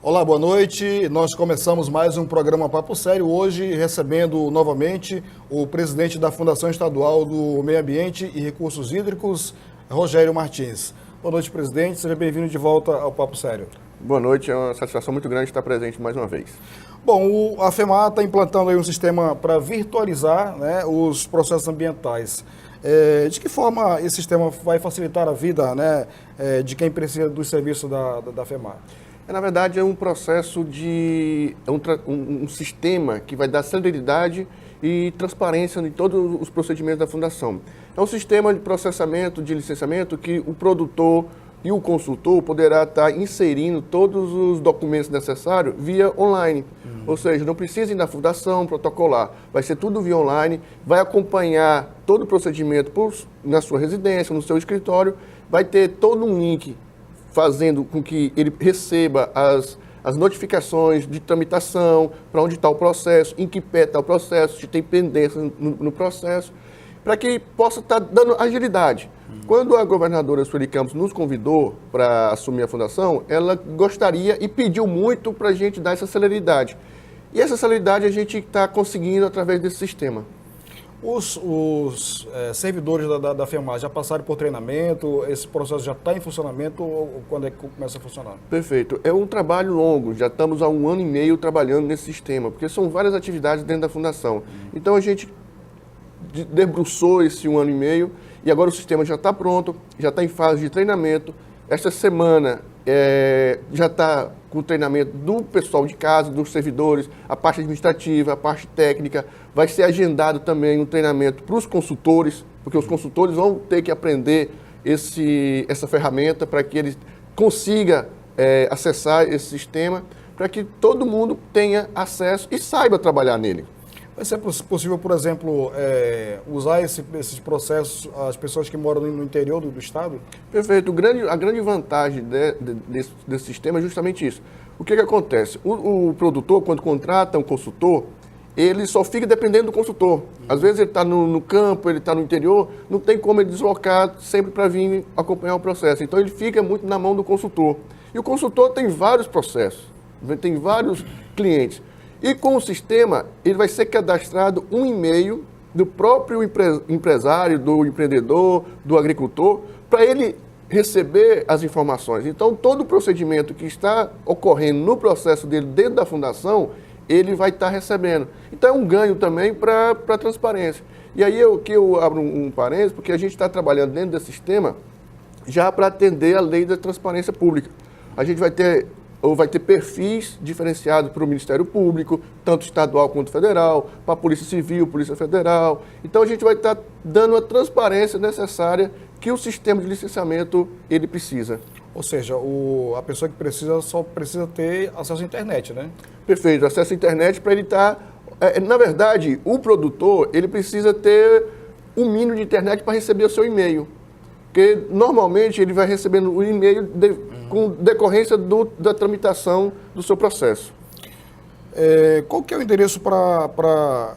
Olá, boa noite. Nós começamos mais um programa Papo Sério, hoje recebendo novamente o presidente da Fundação Estadual do Meio Ambiente e Recursos Hídricos, Rogério Martins. Boa noite, presidente. Seja bem-vindo de volta ao Papo Sério. Boa noite, é uma satisfação muito grande estar presente mais uma vez. Bom, a FEMAR está implantando aí um sistema para virtualizar, né, os processos ambientais. De que forma esse sistema vai facilitar a vida, né, de quem precisa do serviço da FEMAR? Na verdade, é um processo de um sistema que vai dar celeridade e transparência em todos os procedimentos da Fundação. É um sistema de processamento, de licenciamento, que o produtor e o consultor poderá estar inserindo todos os documentos necessários via online. Ou seja, não precisa ir na Fundação protocolar. Vai ser tudo via online, vai acompanhar todo o procedimento na sua residência, no seu escritório, vai ter todo um link fazendo com que ele receba as notificações de tramitação, para onde está o processo, em que pé está o processo, se tem pendência no processo, para que possa estar dando agilidade. Quando a governadora Sueli Campos nos convidou para assumir a fundação, ela gostaria e pediu muito para a gente dar essa celeridade. E essa celeridade a gente está conseguindo através desse sistema. Os servidores da FEMAR já passaram por treinamento? Esse processo já está em funcionamento ou quando é que começa a funcionar? Perfeito. É um trabalho longo, já estamos há 1 ano e meio trabalhando nesse sistema, porque são várias atividades dentro da Fundação. Então a gente debruçou esse 1 ano e meio e agora o sistema já está pronto, já está em fase de treinamento. Esta semana já está com o treinamento do pessoal de casa, dos servidores, a parte administrativa, a parte técnica. Vai ser agendado também um treinamento para os consultores, porque os consultores vão ter que aprender essa ferramenta para que eles consigam acessar esse sistema, para que todo mundo tenha acesso e saiba trabalhar nele. Vai ser possível, por exemplo, usar esses processos as pessoas que moram no interior do estado? Perfeito. A grande vantagem desse sistema é justamente isso. O que acontece? O produtor, quando contrata um consultor, ele só fica dependendo do consultor. Às vezes ele está no campo, ele está no interior, não tem como ele deslocar sempre para vir acompanhar o processo. Então ele fica muito na mão do consultor. E o consultor tem vários processos, tem vários clientes. E com o sistema, ele vai ser cadastrado um e-mail do próprio empresário, do empreendedor, do agricultor, para ele receber as informações. Então, todo o procedimento que está ocorrendo no processo dele dentro da fundação, ele vai estar recebendo. Então, é um ganho também para a transparência. E aí eu abro um parênteses, porque a gente está trabalhando dentro desse sistema já para atender a lei da transparência pública. A gente vai ter perfis diferenciados para o Ministério Público, tanto estadual quanto federal, para a Polícia Civil, Polícia Federal. Então a gente vai estar dando a transparência necessária que o sistema de licenciamento ele precisa. Ou seja, a pessoa que precisa só precisa ter acesso à internet, né? Perfeito, acesso à internet para ele estar... na verdade, o produtor ele precisa ter um mínimo de internet para receber o seu e-mail. Porque normalmente ele vai recebendo o e-mail com decorrência da tramitação do seu processo. Qual que é o endereço para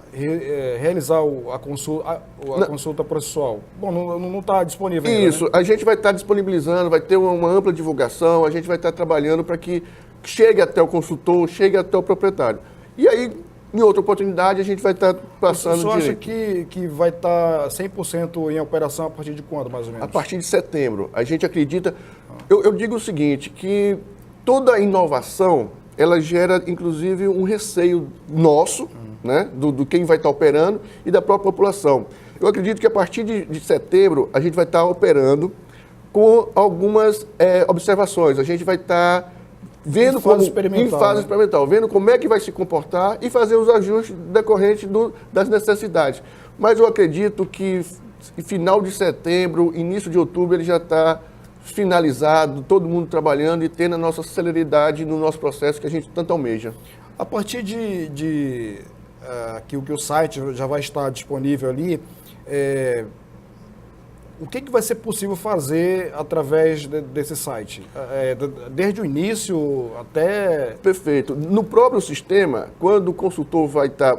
realizar a consulta processual? Bom, não está disponível ainda, Isso, né? A gente vai estar disponibilizando, vai ter uma ampla divulgação, a gente vai estar trabalhando para que chegue até o consultor, chegue até o proprietário. E aí, em outra oportunidade, a gente vai estar passando direito. O senhor acha que vai estar 100% em operação a partir de quando, mais ou menos? A partir de setembro. A gente acredita... Eu digo o seguinte, que toda inovação, ela gera, inclusive, um receio nosso, né, do quem vai estar operando e da própria população. Eu acredito que a partir de setembro, a gente vai estar operando com algumas observações. A gente vai estar vendo em fase experimental, vendo como é que vai se comportar e fazer os ajustes decorrentes das necessidades. Mas eu acredito que final de setembro, início de outubro, ele já está finalizado, todo mundo trabalhando e tendo a nossa celeridade no nosso processo que a gente tanto almeja. A partir que o site já vai estar disponível ali, O que vai ser possível fazer através desse site? Desde o início até... Perfeito. No próprio sistema, quando o consultor vai estar...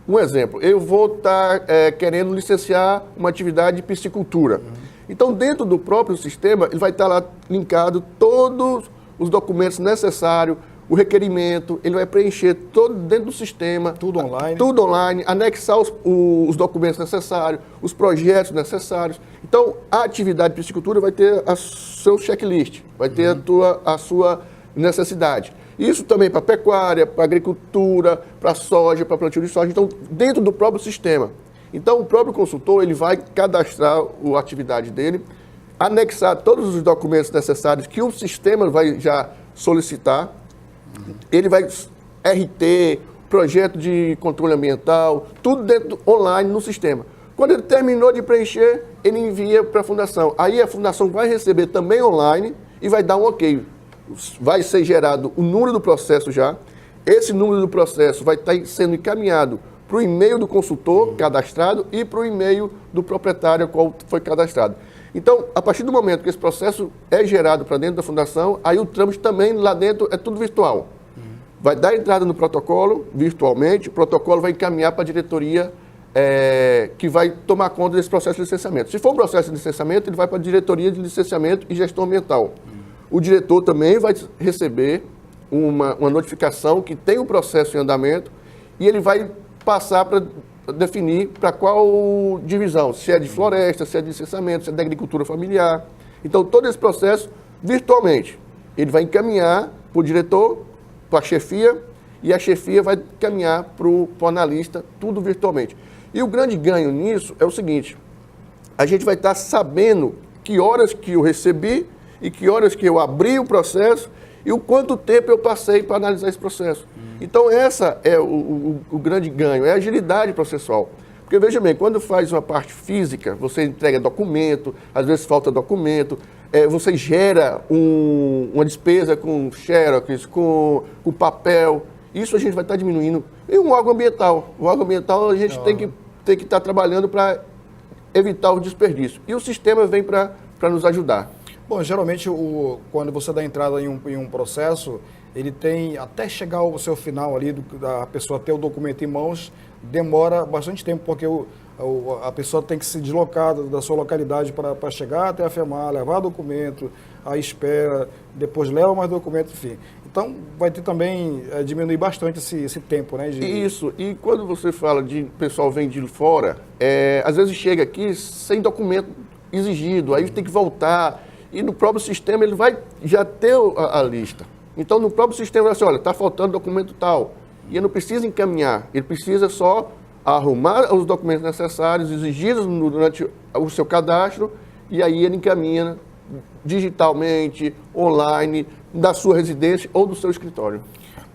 Um exemplo, eu vou estar querendo licenciar uma atividade de piscicultura. Então, dentro do próprio sistema, ele vai estar lá linkado todos os documentos necessários, o requerimento, ele vai preencher todo dentro do sistema. Tudo online. Tudo online, anexar os documentos necessários, os projetos necessários. Então, a atividade de piscicultura vai ter a seu checklist, vai ter a sua necessidade. Isso também para pecuária, para agricultura, para soja, para plantio de soja. Então, dentro do próprio sistema. Então, o próprio consultor ele vai cadastrar a atividade dele, anexar todos os documentos necessários que o sistema vai já solicitar. Ele vai RT, projeto de controle ambiental, tudo dentro online no sistema. Quando ele terminou de preencher, ele envia para a fundação. Aí a fundação vai receber também online e vai dar um ok. Vai ser gerado o número do processo já. Esse número do processo vai estar sendo encaminhado para o e-mail do consultor cadastrado e para o e-mail do proprietário qual foi cadastrado. Então, a partir do momento que esse processo é gerado para dentro da fundação, aí o trâmite também lá dentro é tudo virtual. Vai dar entrada no protocolo virtualmente, o protocolo vai encaminhar para a diretoria que vai tomar conta desse processo de licenciamento. Se for um processo de licenciamento, ele vai para a diretoria de licenciamento e gestão ambiental. O diretor também vai receber uma notificação que tem um processo em andamento e ele vai passar para definir para qual divisão, se é de floresta, se é de licenciamento, se é de agricultura familiar. Então, todo esse processo, virtualmente, ele vai encaminhar para o diretor, para a chefia, e a chefia vai encaminhar para o analista, tudo virtualmente. E o grande ganho nisso é o seguinte, a gente vai estar sabendo que horas que eu recebi e que horas que eu abri o processo e o quanto tempo eu passei para analisar esse processo. Então, essa é o grande ganho, é a agilidade processual. Porque, veja bem, quando faz uma parte física, você entrega documento, às vezes falta documento, você gera uma despesa com xerox, com papel, isso a gente vai estar diminuindo. E um órgão ambiental. O órgão ambiental a gente tem que estar trabalhando para evitar o desperdício. E o sistema vem para nos ajudar. Bom, geralmente, quando você dá entrada em um processo, ele tem, até chegar ao seu final ali, da pessoa ter o documento em mãos, demora bastante tempo, porque a pessoa tem que se deslocar da sua localidade para chegar até a FEMAR, levar documento, aí espera, depois leva mais documento, enfim. Então, vai ter também, diminuir bastante esse tempo, né? Isso, e quando você fala de pessoal vem de fora, às vezes chega aqui sem documento exigido, aí tem que voltar, e no próprio sistema ele vai já ter a lista. Então, no próprio sistema, vai assim, olha, está faltando documento tal. E ele não precisa encaminhar, ele precisa só arrumar os documentos necessários, exigidos durante o seu cadastro, e aí ele encaminha digitalmente, online, da sua residência ou do seu escritório.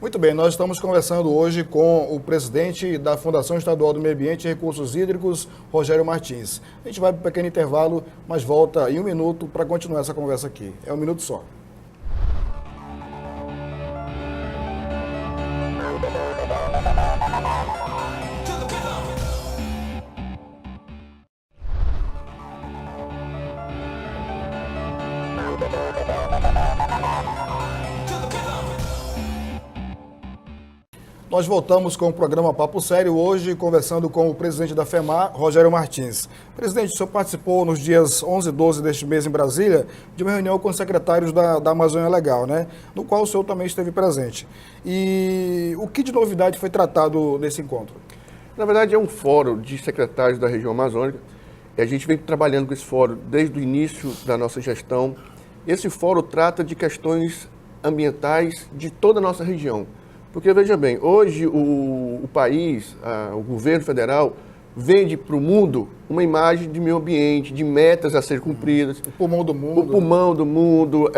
Muito bem, nós estamos conversando hoje com o presidente da Fundação Estadual do Meio Ambiente e Recursos Hídricos, Rogério Martins. A gente vai para um pequeno intervalo, mas volta em um minuto para continuar essa conversa aqui. É um minuto só. Nós voltamos com o programa Papo Sério, hoje conversando com o presidente da FEMAR, Rogério Martins. Presidente, o senhor participou nos dias 11 e 12 deste mês em Brasília de uma reunião com os secretários da Amazônia Legal, né? No qual o senhor também esteve presente. E o que de novidade foi tratado nesse encontro? Na verdade, é um fórum de secretários da região amazônica. A gente vem trabalhando com esse fórum desde o início da nossa gestão. Esse fórum trata de questões ambientais de toda a nossa região. Porque, veja bem, hoje o país, o governo federal, vende para o mundo uma imagem de meio ambiente, de metas a serem cumpridas. O pulmão do mundo. O pulmão do mundo.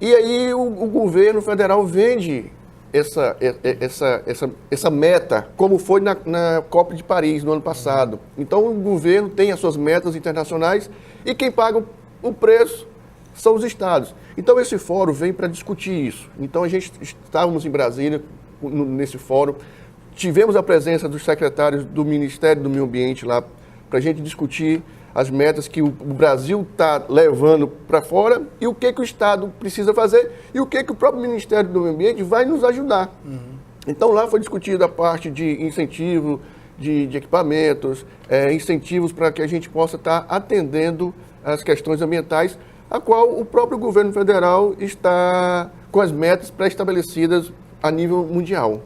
E aí o governo federal vende essa meta, como foi na Copa de Paris, no ano passado. Então, o governo tem as suas metas internacionais e quem paga o preço são os estados. Então, esse fórum vem para discutir isso. Então, a gente estávamos em Brasília, nesse fórum, tivemos a presença dos secretários do Ministério do Meio Ambiente lá, para a gente discutir as metas que o Brasil está levando para fora e o que o Estado precisa fazer e o que o próprio Ministério do Meio Ambiente vai nos ajudar. Então lá foi discutida a parte de incentivo de equipamentos, incentivos para que a gente possa estar atendendo as questões ambientais, a qual o próprio governo federal está com as metas pré-estabelecidas a nível mundial.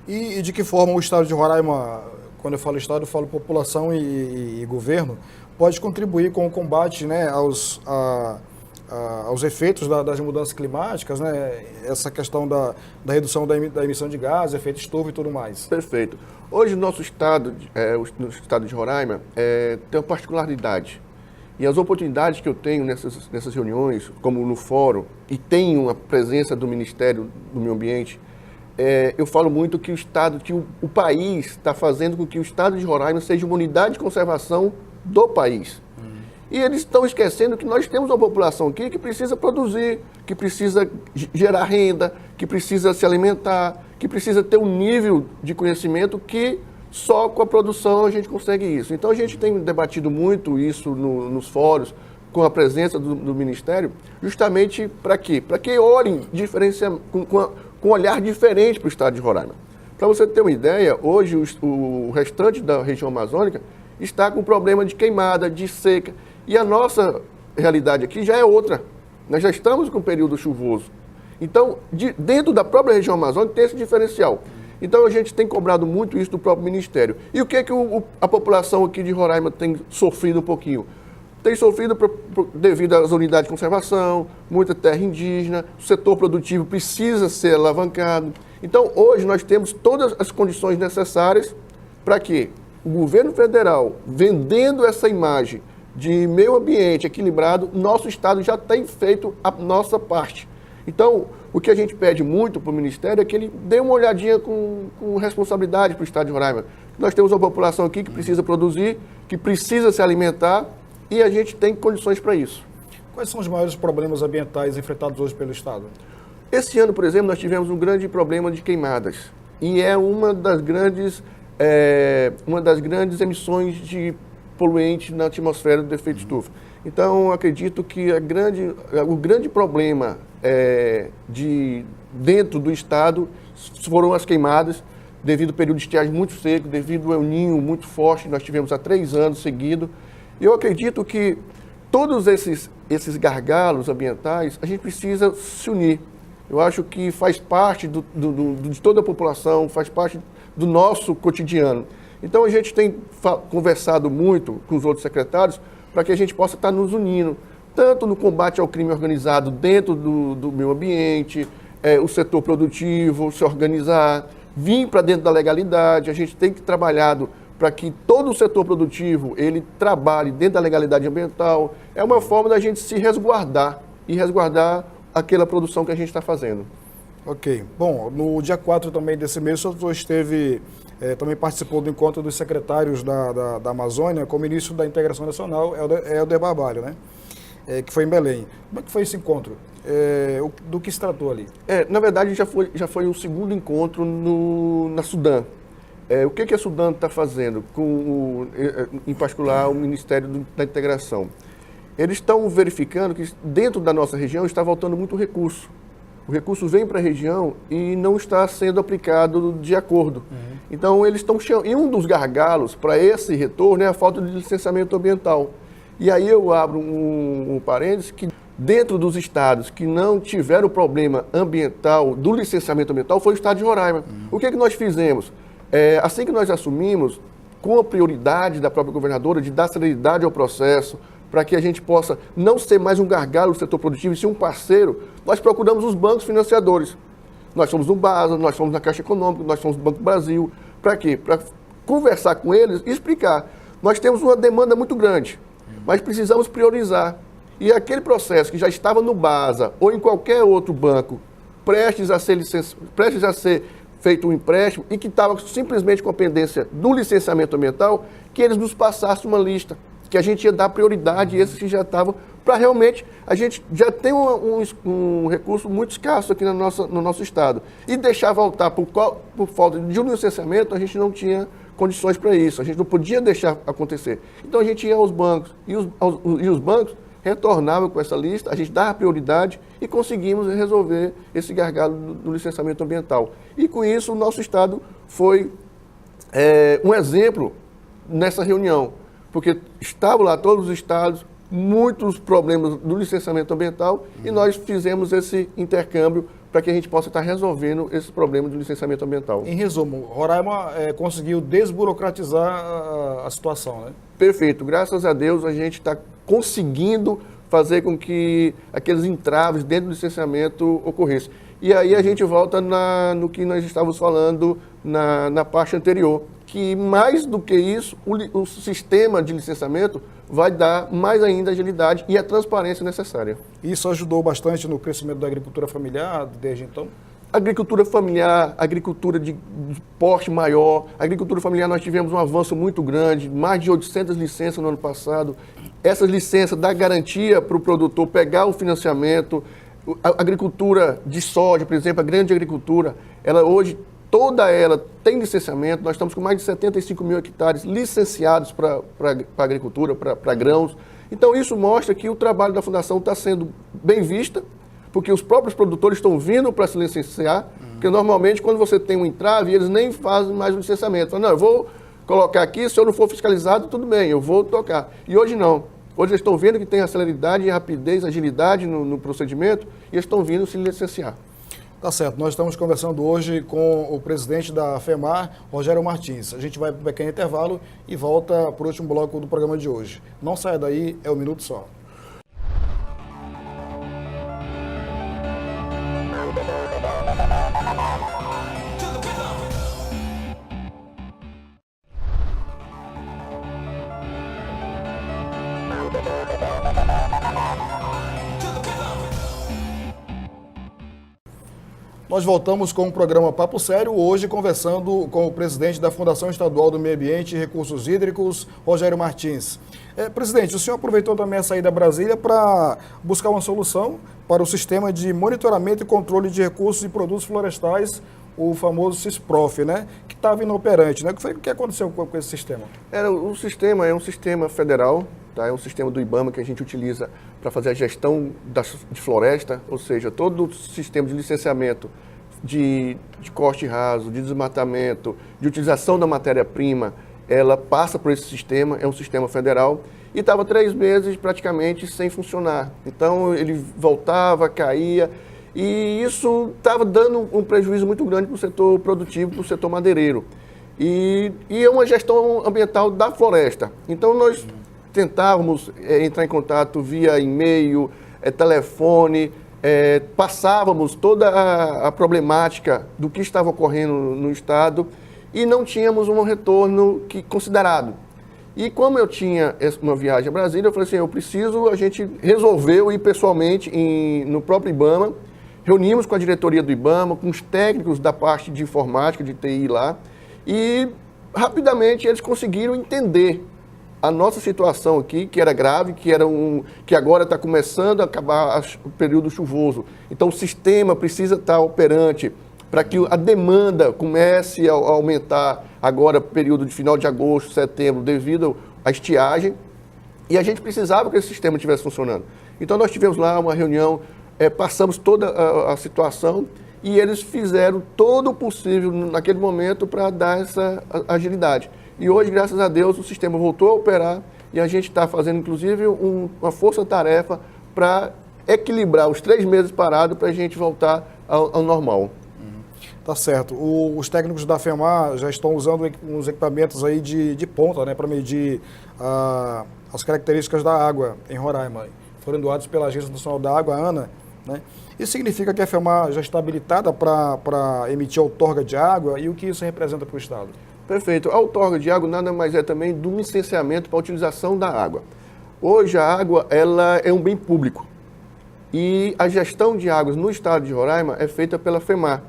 E de que forma o Estado de Roraima, quando eu falo Estado, eu falo população e governo, pode contribuir com o combate, né, aos efeitos das mudanças climáticas, né, essa questão da redução da emissão de gases, efeito estufa e tudo mais? Perfeito. Hoje o nosso estado, no estado de Roraima, tem uma particularidade. E as oportunidades que eu tenho nessas reuniões, como no fórum, e tenho a presença do Ministério do Meio Ambiente, eu falo muito que o país está fazendo com que o estado de Roraima seja uma unidade de conservação do país. E eles estão esquecendo que nós temos uma população aqui que precisa produzir, que precisa gerar renda, que precisa se alimentar, que precisa ter um nível de conhecimento que só com a produção a gente consegue isso. Então a gente tem debatido muito isso nos fóruns, com a presença do Ministério, justamente para quê? Para que olhem com um olhar diferente para o estado de Roraima. Para você ter uma ideia, hoje o restante da região amazônica está com problema de queimada, de seca. E a nossa realidade aqui já é outra. Nós já estamos com um período chuvoso. Então, dentro da própria região amazônica tem esse diferencial. Então, a gente tem cobrado muito isso do próprio Ministério. E o que a população aqui de Roraima tem sofrido um pouquinho? Tem sofrido devido às unidades de conservação, muita terra indígena, o setor produtivo precisa ser alavancado. Então, hoje nós temos todas as condições necessárias para que o governo federal, vendendo essa imagem de meio ambiente equilibrado, nosso Estado já tem feito a nossa parte. Então, o que a gente pede muito para o Ministério é que ele dê uma olhadinha com responsabilidade para o Estado de Roraima. Nós temos uma população aqui que precisa produzir, que precisa se alimentar, e a gente tem condições para isso. Quais são os maiores problemas ambientais enfrentados hoje pelo Estado? Esse ano, por exemplo, nós tivemos um grande problema de queimadas. E é uma das grandes emissões de poluentes na atmosfera do efeito estufa. Então, acredito que o grande problema dentro do Estado foram as queimadas, devido ao período de estiagem muito seco, devido ao El Niño muito forte, nós tivemos há 3 anos seguidos. E eu acredito que todos esses gargalos ambientais, a gente precisa se unir. Eu acho que faz parte de toda a população, faz parte do nosso cotidiano. Então a gente tem conversado muito com os outros secretários para que a gente possa estar nos unindo, tanto no combate ao crime organizado dentro do meio ambiente, o setor produtivo, se organizar, vir para dentro da legalidade. A gente tem que trabalhar para que todo o setor produtivo ele trabalhe dentro da legalidade ambiental. É uma forma da gente se resguardar e resguardar aquela produção que a gente está fazendo. Ok. Bom, no dia 4 também desse mês, o senhor também participou do encontro dos secretários da Amazônia com o ministro da Integração Nacional, Helder Barbalho, né? Que foi em Belém. Como é que foi esse encontro? Do que se tratou ali? Na verdade, já foi um segundo encontro na Sudã. O que a Sudã está fazendo, em particular o Ministério da Integração? Eles estão verificando que dentro da nossa região está faltando muito recurso. O recurso vem para a região e não está sendo aplicado de acordo. Então, eles estão chamando. E um dos gargalos para esse retorno é a falta de licenciamento ambiental. E aí eu abro um parênteses que dentro dos estados que não tiveram problema ambiental, do licenciamento ambiental, foi o estado de Roraima. O que nós fizemos? Assim que nós assumimos, com a prioridade da própria governadora de dar celeridade ao processo, para que a gente possa não ser mais um gargalo do setor produtivo e sim um parceiro, nós procuramos os bancos financiadores. Nós fomos no BASA, nós fomos na Caixa Econômica, nós fomos no Banco do Brasil. Para quê? Para conversar com eles e explicar. Nós temos uma demanda muito grande, mas precisamos priorizar. E aquele processo que já estava no BASA ou em qualquer outro banco, prestes a ser feito um empréstimo e que estava simplesmente com a pendência do licenciamento ambiental, que eles nos passassem uma lista, que a gente ia dar prioridade a esses que já estavam, para realmente, a gente já tem um recurso muito escasso aqui no nosso estado. E deixar voltar por falta de um licenciamento, a gente não tinha condições para isso, a gente não podia deixar acontecer. Então a gente ia aos bancos, e os bancos retornavam com essa lista, a gente dava prioridade e conseguimos resolver esse gargalo do licenciamento ambiental. E com isso o nosso estado foi um exemplo nessa reunião, porque estavam lá todos os estados, muitos problemas do licenciamento ambiental, e nós fizemos esse intercâmbio para que a gente possa estar resolvendo esse problema do licenciamento ambiental. Em resumo, Roraima conseguiu desburocratizar a situação, né? Perfeito. Graças a Deus a gente está conseguindo fazer com que aqueles entraves dentro do licenciamento ocorressem. E aí a gente volta no que nós estávamos falando na parte anterior, que mais do que isso, o sistema de licenciamento vai dar mais ainda agilidade e a transparência necessária. Isso ajudou bastante no crescimento da agricultura familiar desde então? Agricultura familiar, agricultura de porte maior, agricultura familiar nós tivemos um avanço muito grande, mais de 800 licenças no ano passado. Essas licenças dão garantia para o produtor pegar o financiamento. A agricultura de soja, por exemplo, a grande agricultura, ela hoje, toda ela tem licenciamento. Nós estamos com mais de 75 mil hectares licenciados para agricultura, para grãos. Então isso mostra que o trabalho da Fundação está sendo bem visto, porque os próprios produtores estão vindo para se licenciar, porque normalmente quando você tem um entrave, eles nem fazem mais o licenciamento. Falam, não, eu vou colocar aqui, se eu não for fiscalizado, tudo bem, eu vou tocar. E hoje não. Hoje eles estão vendo que tem celeridade, rapidez, agilidade no procedimento, e eles estão vindo se licenciar. Tá certo, nós estamos conversando hoje com o presidente da FEMAR, Rogério Martins. A gente vai para um pequeno intervalo e volta para o último bloco do programa de hoje. Não saia daí, é um minuto só. Nós voltamos com o programa Papo Sério, hoje conversando com o presidente da Fundação Estadual do Meio Ambiente e Recursos Hídricos, Rogério Martins. Presidente, o senhor aproveitou também a saída a Brasília para buscar uma solução para o sistema de monitoramento e controle de recursos e produtos florestais, o famoso CISPROF, né, que estava inoperante, né? O que aconteceu com esse sistema? O sistema é um sistema federal, tá? É um sistema do IBAMA que a gente utiliza para fazer a gestão de floresta, ou seja, todo o sistema de licenciamento de corte raso, de desmatamento, de utilização da matéria-prima, ela passa por esse sistema, é um sistema federal, e estava 3 meses praticamente sem funcionar. Então ele voltava, caía, e isso estava dando um prejuízo muito grande para o setor produtivo, para o setor madeireiro. E é uma gestão ambiental da floresta. Então nós tentávamos entrar em contato via e-mail, telefone, passávamos toda a problemática do que estava ocorrendo no estado e não tínhamos um retorno considerado. E como eu tinha uma viagem a Brasília, eu falei assim, a gente resolveu ir pessoalmente no próprio IBAMA, reunimos com a diretoria do IBAMA, com os técnicos da parte de informática, de TI lá, e rapidamente eles conseguiram entender a nossa situação aqui, que era grave, que agora está começando a acabar o período chuvoso. Então o sistema precisa estar operante para que a demanda comece a aumentar agora, período de final de agosto, setembro, devido à estiagem. E a gente precisava que esse sistema estivesse funcionando. Então nós tivemos lá uma reunião, passamos toda a situação e eles fizeram todo o possível naquele momento para dar essa agilidade. E hoje, graças a Deus, o sistema voltou a operar e a gente está fazendo, inclusive, uma força-tarefa para equilibrar os 3 meses parados para a gente voltar ao normal. Tá certo. Os técnicos da FEMAR já estão usando uns equipamentos aí de ponta, né, para medir as características da água em Roraima. Foram doados pela Agência Nacional da Água, a ANA, né? Isso significa que a FEMAR já está habilitada para emitir outorga de água e o que isso representa para o Estado? Perfeito. A outorga de água nada mais é também do licenciamento para a utilização da água. Hoje a água ela é um bem público e a gestão de águas no estado de Roraima é feita pela FEMAR.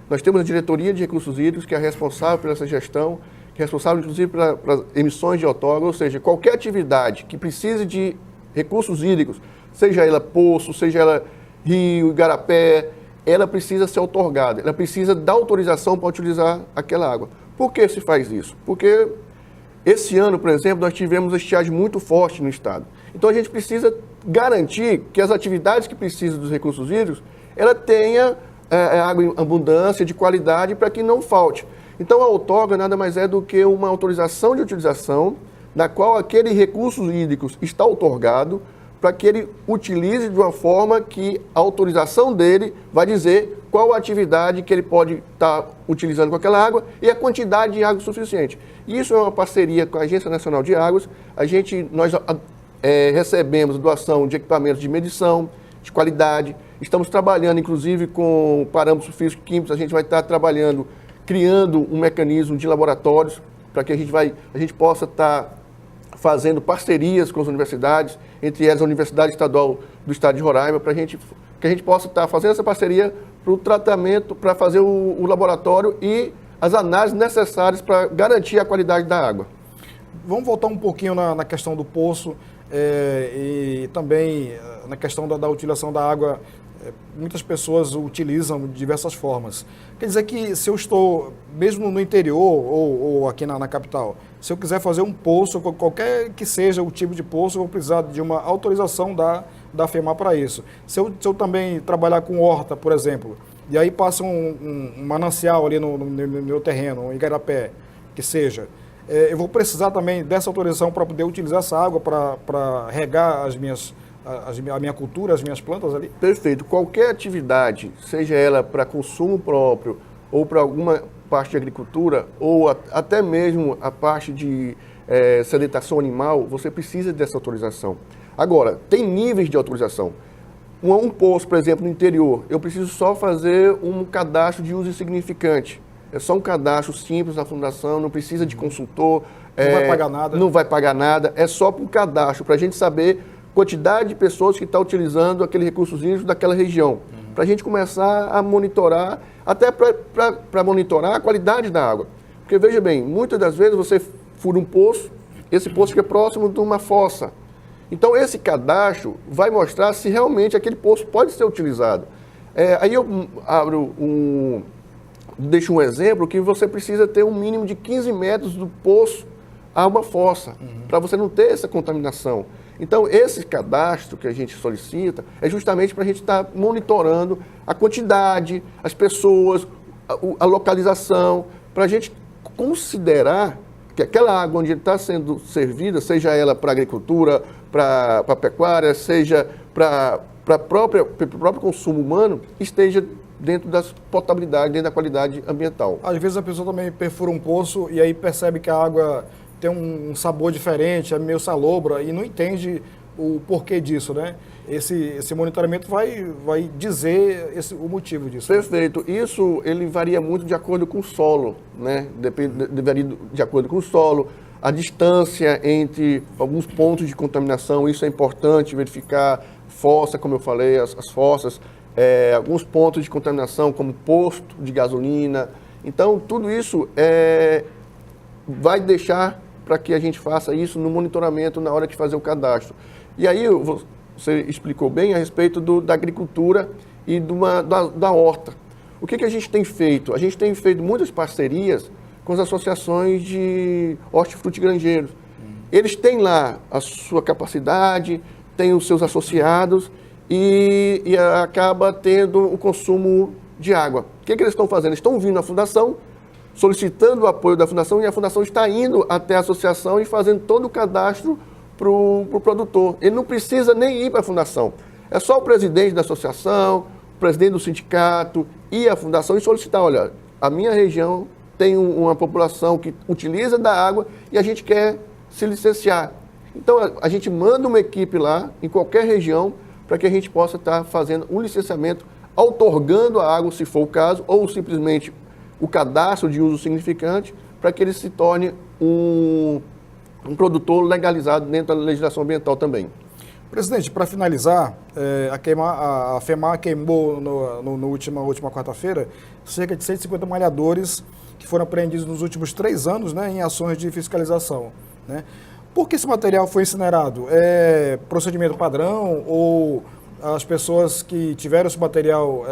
Nós temos a Diretoria de Recursos Hídricos, que é responsável por essa gestão, que é responsável inclusive para emissões de outorga, ou seja, qualquer atividade que precise de recursos hídricos, seja ela poço, seja ela rio, igarapé, ela precisa ser outorgada, ela precisa dar autorização para utilizar aquela água. Por que se faz isso? Porque esse ano, por exemplo, nós tivemos estiagem muito forte no estado. Então a gente precisa garantir que as atividades que precisam dos recursos hídricos, ela tenha água em abundância, de qualidade, para que não falte. Então a outorga nada mais é do que uma autorização de utilização, na qual aquele recurso hídrico está outorgado, para que ele utilize de uma forma que a autorização dele vai dizer qual a atividade que ele pode estar utilizando com aquela água e a quantidade de água suficiente. Isso é uma parceria com a Agência Nacional de Águas. Nós recebemos doação de equipamentos de medição, de qualidade. Estamos trabalhando, inclusive, com parâmetros físico-químicos. A gente vai estar trabalhando, criando um mecanismo de laboratórios para que a gente possa estar fazendo parcerias com as universidades, entre elas a Universidade Estadual do Estado de Roraima, que a gente possa estar fazendo essa parceria para o tratamento, para fazer o laboratório e as análises necessárias para garantir a qualidade da água. Vamos voltar um pouquinho na questão do poço e também na questão da utilização da água. Muitas pessoas utilizam de diversas formas. Quer dizer que se eu estou, mesmo no interior ou aqui na capital, se eu quiser fazer um poço, qualquer que seja o tipo de poço, eu vou precisar de uma autorização da FEMAR para isso. Se eu também trabalhar com horta, por exemplo, e aí passa um manancial ali no meu terreno, um igarapé, que seja, eu vou precisar também dessa autorização para poder utilizar essa água para regar a minha cultura, as minhas plantas ali? Perfeito. Qualquer atividade, seja ela para consumo próprio ou para alguma parte de agricultura ou até mesmo a parte de sedentação animal, você precisa dessa autorização. Agora, tem níveis de autorização. Um poço, por exemplo, no interior, eu preciso só fazer um cadastro de uso insignificante. É só um cadastro simples na fundação, não precisa de consultor. Não vai pagar nada. Não vai pagar nada, é só para um cadastro, para a gente saber quantidade de pessoas que estão utilizando aquele recurso hídrico daquela região. Para a gente começar a monitorar, até para monitorar a qualidade da água. Porque, veja bem, muitas das vezes você fura um poço, esse poço fica próximo de uma fossa. Então, esse cadastro vai mostrar se realmente aquele poço pode ser utilizado. Aí eu deixo um exemplo que você precisa ter um mínimo de 15 metros do poço a uma fossa, para você não ter essa contaminação. Então, esse cadastro que a gente solicita é justamente para a gente estar monitorando a quantidade, as pessoas, a localização, para a gente considerar que aquela água onde está sendo servida, seja ela para agricultura, para pecuária, seja para o próprio consumo humano, esteja dentro das potabilidades, dentro da qualidade ambiental. Às vezes a pessoa também perfura um poço e aí percebe que a água tem um sabor diferente, é meio salobra e não entende o porquê disso, né? Esse monitoramento vai dizer o motivo disso. Perfeito. Isso ele varia muito de acordo com o solo, né? Varia de acordo com o solo, a distância entre alguns pontos de contaminação, isso é importante verificar, fossa, como eu falei, as fossas, alguns pontos de contaminação, como posto de gasolina. Então, tudo isso vai deixar para que a gente faça isso no monitoramento na hora de fazer o cadastro. E aí, você explicou bem a respeito da agricultura e da horta. O que a gente tem feito? A gente tem feito muitas parcerias com as associações de hortifrutigranjeiros. Eles têm lá a sua capacidade, têm os seus associados e acaba tendo o consumo de água. O que eles estão fazendo? Eles estão vindo à fundação, solicitando o apoio da fundação e a fundação está indo até a associação e fazendo todo o cadastro para o produtor. Ele não precisa nem ir para a fundação. É só o presidente da associação, o presidente do sindicato e a fundação e solicitar, olha, a minha região tem uma população que utiliza da água e a gente quer se licenciar. Então, a gente manda uma equipe lá, em qualquer região, para que a gente possa estar fazendo um licenciamento, outorgando a água, se for o caso, ou simplesmente o cadastro de uso significante, para que ele se torne um produtor legalizado dentro da legislação ambiental também. Presidente, para finalizar, a FEMAR queimou na última quarta-feira cerca de 150 malhadores que foram apreendidos nos últimos 3 anos, né, em ações de fiscalização, né? Por que esse material foi incinerado? É procedimento padrão ou as pessoas que tiveram esse material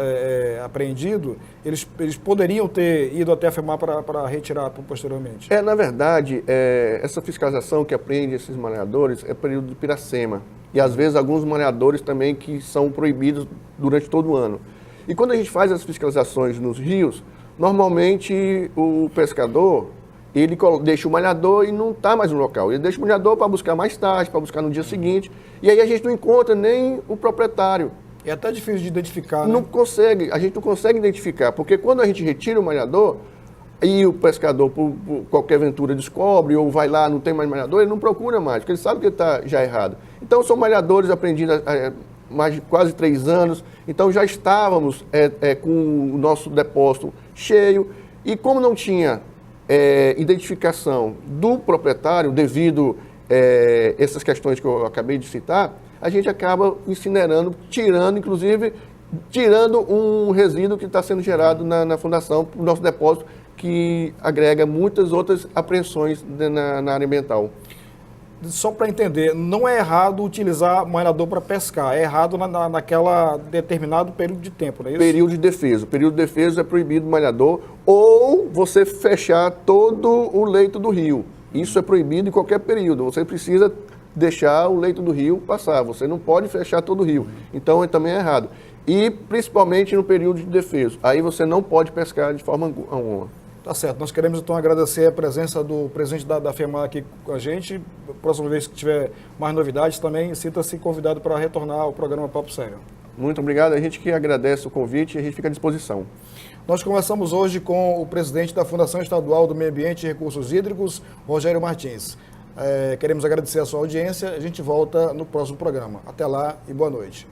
apreendido, eles poderiam ter ido até a FEMAR para retirar posteriormente? Na verdade, essa fiscalização que apreende esses maneadores é período de piracema. E às vezes alguns maneadores também que são proibidos durante todo o ano. E quando a gente faz as fiscalizações nos rios, normalmente o pescador, ele deixa o malhador e não está mais no local. Ele deixa o malhador para buscar mais tarde, para buscar no dia seguinte. E aí a gente não encontra nem o proprietário. É até difícil de identificar, Não né? consegue, a gente não consegue identificar, porque quando a gente retira o malhador e o pescador, por qualquer aventura, descobre ou vai lá, não tem mais malhador, ele não procura mais, porque ele sabe que está já errado. Então são malhadores apreendidos há mais de quase 3 anos, então já estávamos com o nosso depósito cheio e como não tinha identificação do proprietário devido essas questões que eu acabei de citar, a gente acaba incinerando, tirando um resíduo que está sendo gerado na fundação, o nosso depósito, que agrega muitas outras apreensões na área ambiental. Só para entender, não é errado utilizar malhador para pescar, é errado naquela determinado período de tempo, não é isso? Período de defesa. O período de defesa é proibido o malhador ou você fechar todo o leito do rio. Isso é proibido em qualquer período. Você precisa deixar o leito do rio passar. Você não pode fechar todo o rio. Então, também é errado. E, principalmente, no período de defesa. Aí você não pode pescar de forma alguma. Tá certo. Nós queremos, então, agradecer a presença do presidente da FEMAR aqui com a gente. Próxima vez que tiver mais novidades, também sinta-se convidado para retornar ao programa Papo Sério. Muito obrigado. A gente que agradece o convite e a gente fica à disposição. Nós conversamos hoje com o presidente da Fundação Estadual do Meio Ambiente e Recursos Hídricos, Rogério Martins. Queremos agradecer a sua audiência. A gente volta no próximo programa. Até lá e boa noite.